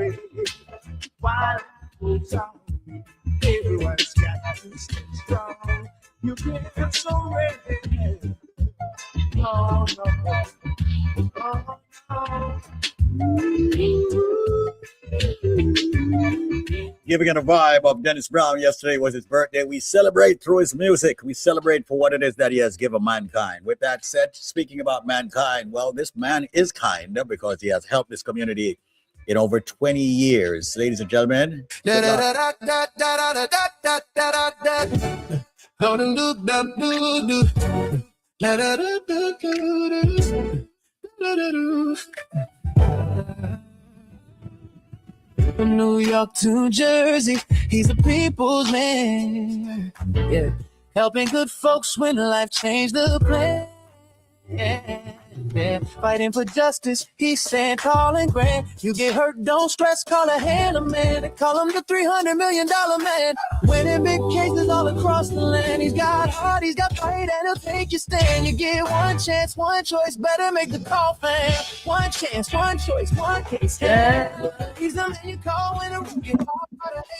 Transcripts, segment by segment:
way. While it's on, everyone's got to stay strong. You get so ready. Oh, no. Oh, no. Giving it a vibe of Dennis Brown. Yesterday was his birthday. We celebrate through his music. We celebrate for what it is that he has given mankind. With that said, speaking about mankind, well, this man is kind because he has helped this community in over 20 years. Ladies and gentlemen. From New York to Jersey, he's a people's man. Yeah, helping good folks when life changed the plan. Yeah, fighting for justice, he's saying call and grant. You get hurt, don't stress, call a handler man. They call him the $300 million man. Winning big cases all across the land. He's got heart, he's got fight, and he'll take your stand. You get one chance, one choice, better make the call, fam. One chance, one choice, one case, yeah. He's the man you call when a room get hard.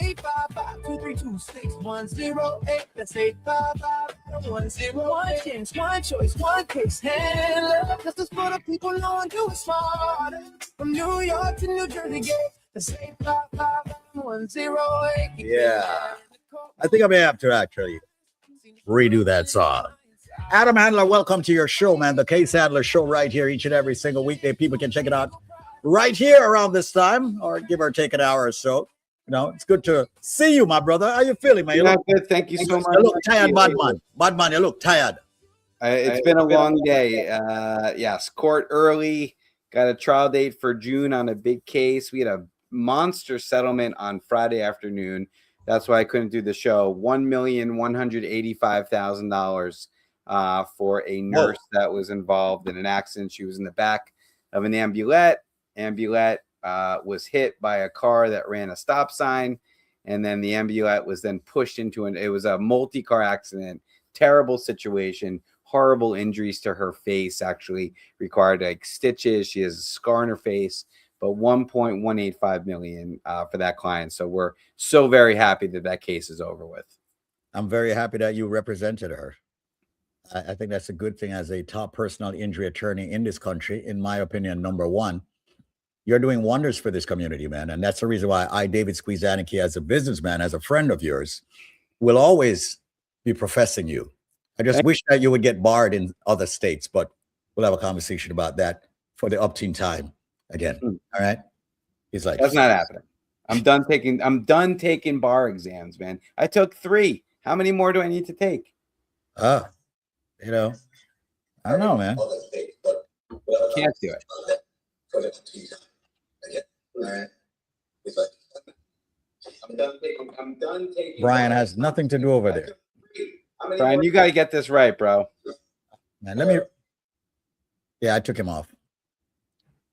855-232-6108. That's 855-101. One chance, one choice, one case, handler. Justice for the people, no one do it smarter. From New York to New Jersey, that's 855-108. Yeah. I think I may have to actually redo that song. Adam Handler, welcome to your show, man. The Case Handler Show right here each and every single weekday. People can check it out right here around this time or give or take an hour or so. You know, it's good to see you, my brother. How you feeling, man? You look good. Thank you so much. You look tired, Badman. Badman, you look tired. It's been a long day. Yes, court early. Got a trial date for June on a big case. We had a monster settlement on Friday afternoon. That's why I couldn't do the show. $1,185,000 for a nurse that was involved in an accident. She was in the back of an ambulette. Ambulette was hit by a car that ran a stop sign, and then the ambulette was then pushed into it was a multi-car accident. Terrible situation, horrible injuries to her face, actually required like stitches. She has a scar on her face, but $1.185 million for that client. So we're so very happy that that case is over with. I'm very happy that you represented her. I think that's a good thing as a top personal injury attorney in this country, in my opinion. Number one, you're doing wonders for this community, man. And that's the reason why I, David Squeeze Annakie, as a businessman, as a friend of yours, will always be professing you. I just wish that you would get barred in other states, but we'll have a conversation about that for the upteen time again. All right. He's like, that's not happening. I'm done taking bar exams, man. I took 3. How many more do I need to take? You know, I don't know, man. Can't do it. I'm done taking. Brian has nothing to do over there. Brian, you got to get this right, bro. Man, yeah, I took him off.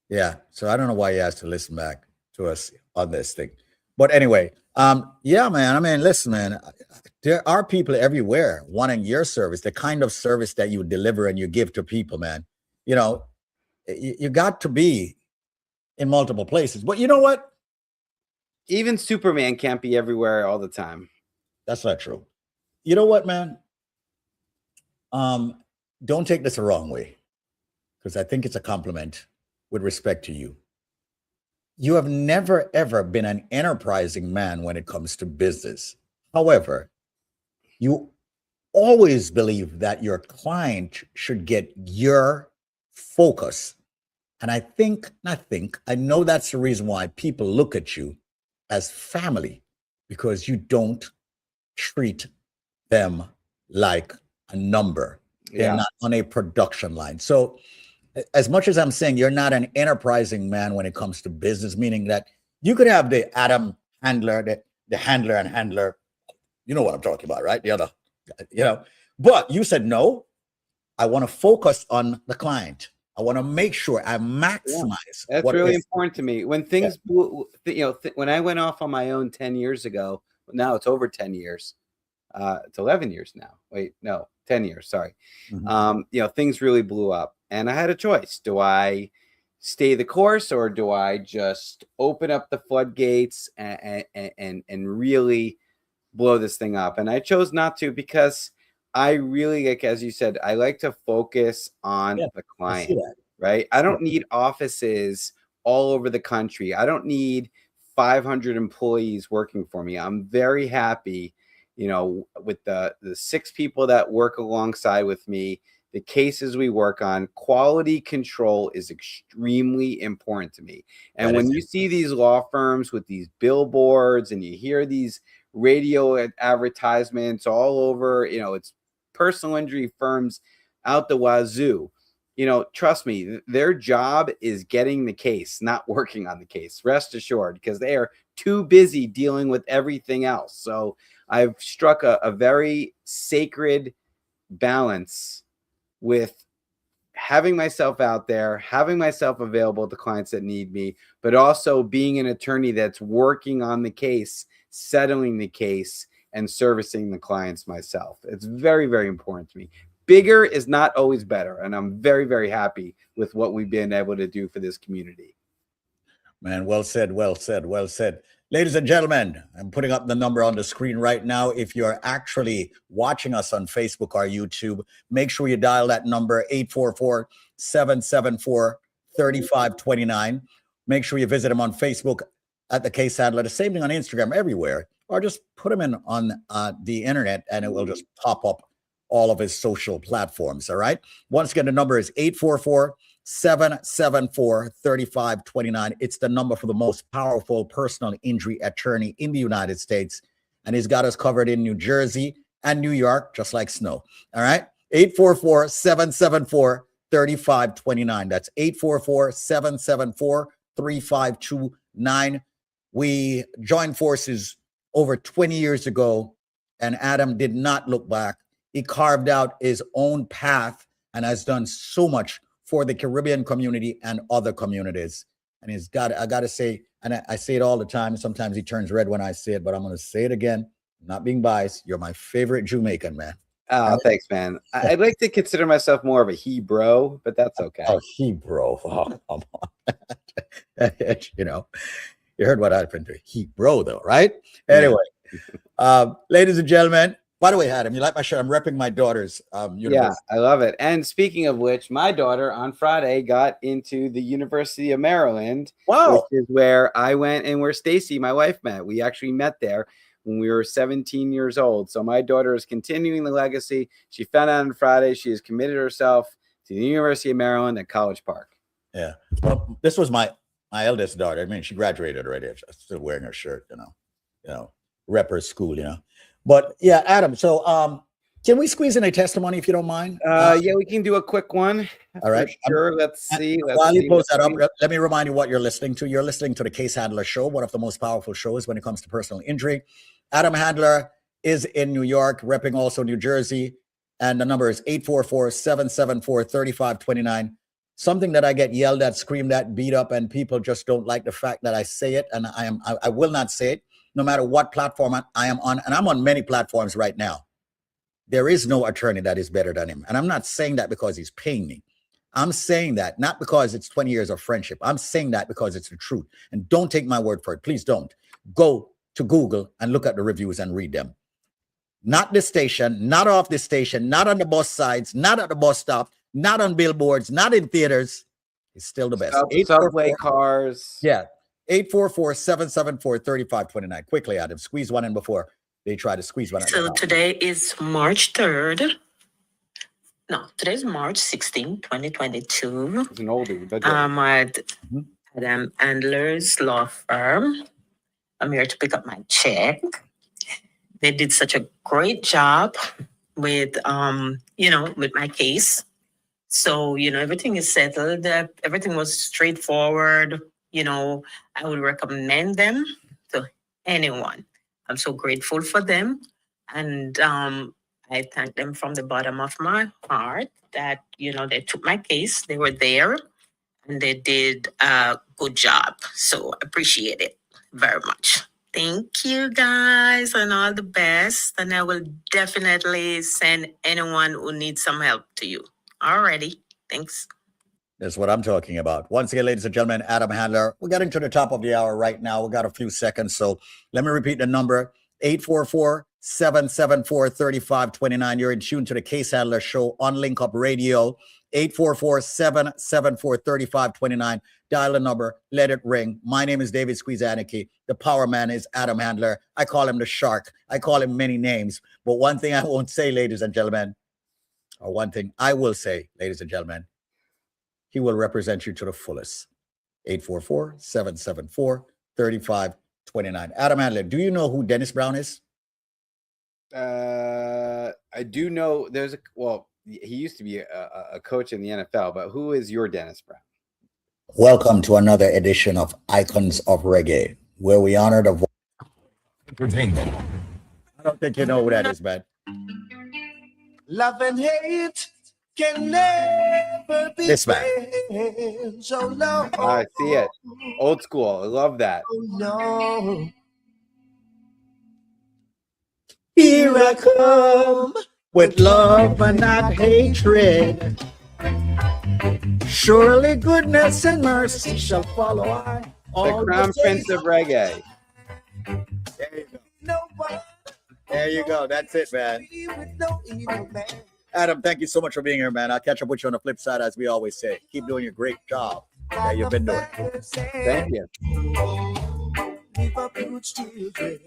Yeah, so I don't know why he has to listen back to us on this thing. But anyway, yeah, man, I mean, listen, man, there are people everywhere wanting your service, the kind of service that you deliver and you give to people, man. You know, you got to be in multiple places. But you know what? Even Superman can't be everywhere all the time. That's not true. You know what, man? Don't take this the wrong way, because I think it's a compliment with respect to you. You have never, ever been an enterprising man when it comes to business. However, you always believe that your client should get your focus. And I know that's the reason why people look at you as family, because you don't treat them like a number. They're not on a production line. So as much as I'm saying you're not an enterprising man when it comes to business, meaning that you could have the Adam handler, the handler and handler, you know what I'm talking about, right? The other, but you said, no, I want to focus on the client. I want to make sure I maximize. That's really important to me. When things, when I went off on my own 10 years ago, now it's over 10 years. It's 11 years now. Wait, no, 10 years. Sorry. Mm-hmm. Things really blew up and I had a choice. Do I stay the course, or do I just open up the floodgates and really blow this thing up? And I chose not to, because I really, like, as you said, I like to focus on Yeah, the I see client, that. right? I don't need offices all over the country. I don't need 500 employees working for me. I'm very happy, with the 6 people that work alongside with me, the cases we work on. Quality control is extremely important to me. And That when is you see these law firms with these billboards and you hear these radio advertisements all over, it's personal injury firms out the wazoo. Trust me, their job is getting the case, not working on the case. Rest assured, because they are too busy dealing with everything else. So I've struck a very sacred balance with having myself out there, having myself available to clients that need me, but also being an attorney that's working on the case, settling the case, and servicing the clients myself. It's very, very important to me. Bigger is not always better, and I'm very, very happy with what we've been able to do for this community. Man, well said, well said, well said. Ladies and gentlemen, I'm putting up the number on the screen right now. If you're actually watching us on Facebook or YouTube, make sure you dial that number, 844-774-3529. Make sure you visit them on Facebook at The Case Handler. The same thing on Instagram, everywhere. Or just put them in on the internet and it will just pop up all of his social platforms, all right? Once again, the number is 844-774-3529. It's the number for the most powerful personal injury attorney in the United States. And he's got us covered in New Jersey and New York, just like snow. All right? 844-774-3529. That's 844-774-3529. We joined forces over 20 years ago, and Adam did not look back. He carved out his own path and has done so much for the Caribbean community and other communities. And I got to say, and I say it all the time, sometimes he turns red when I say it, but I'm going to say it again. I'm not being biased. You're my favorite Jamaican, man. Oh, thanks, man. I'd like to consider myself more of a he-bro, but that's okay. Oh, he-bro. Oh, come on. You heard what happened to he-bro, though, right? Anyway, ladies and gentlemen, by the way, Adam, you like my shirt? I'm repping my daughter's university. Yeah, I love it. And speaking of which, my daughter on Friday got into the University of Maryland, which is where I went and where Stacy, my wife, met. We actually met there when we were 17 years old. So my daughter is continuing the legacy. She found out on Friday. She has committed herself to the University of Maryland at College Park. Yeah. Well, this was my eldest daughter. I mean, she graduated already. I'm still wearing her shirt, rep her school, But yeah, Adam, so can we squeeze in a testimony if you don't mind? Yeah, we can do a quick one. All right. Sure. Let's see. While you post that up, let me remind you what you're listening to. You're listening to the Case Handler Show, one of the most powerful shows when it comes to personal injury. Adam Handler is in New York, repping also New Jersey. And the number is 844-774-3529. Something that I get yelled at, screamed at, beat up, and people just don't like the fact that I say it. And I will not say it, no matter what platform I am on. And I'm on many platforms right now. There is no attorney that is better than him. And I'm not saying that because he's paying me. I'm saying that not because it's 20 years of friendship. I'm saying that because it's the truth. And don't take my word for it. Please don't. Go to Google and look at the reviews and read them. Not this station, not off this station, not on the bus sides, not at the bus stop, not on billboards, not in theaters. It's still the best. Subway cars. Yeah. 844-774-3529. Quickly, Adam. Squeeze one in before they try to squeeze one out. So today is March 3rd. No, today's March 16, 2022. It's an oldie, but I'm at Adam Handler's law firm. I'm here to pick up my check. They did such a great job with, with my case. So, everything is settled. Everything was straightforward. I would recommend them to anyone. I'm so grateful for them. And I thank them from the bottom of my heart that, they took my case. They were there and they did a good job. So appreciate it very much. Thank you, guys, and all the best. And I will definitely send anyone who needs some help to you. Alrighty. Thanks. That's what I'm talking about. Once again, ladies and gentlemen, Adam Handler. We're getting to the top of the hour right now. We got a few seconds. So let me repeat the number, 844-774-3529. You're in tune to the Case Handler Show on Link Up Radio, 844-774-3529. Dial the number, let it ring. My name is David Squeeze Annakie. The power man is Adam Handler. I call him the shark. I call him many names. But one thing I won't say, ladies and gentlemen, or one thing I will say, ladies and gentlemen, he will represent you to the fullest. 844-774-3529. Adam Handler, do you know who Dennis Brown is? I do know he used to be a coach in the NFL, but who is your Dennis Brown? Welcome to another edition of Icons of Reggae, where we honor the voice. I don't think you know who that is, man. Love and hate can never be This man. friends. Oh no. I see it. Old school. I love that. Oh no. Here I come with love and not hatred. Surely goodness and mercy shall follow I. The Crown Prince of Reggae. There you go. Nobody There you go. That's it, man. with no evil man. Adam, thank you so much for being here, man. I'll catch up with you on the flip side, as we always say. Keep doing your great job that you've been doing. Thank you. Leave up roots children.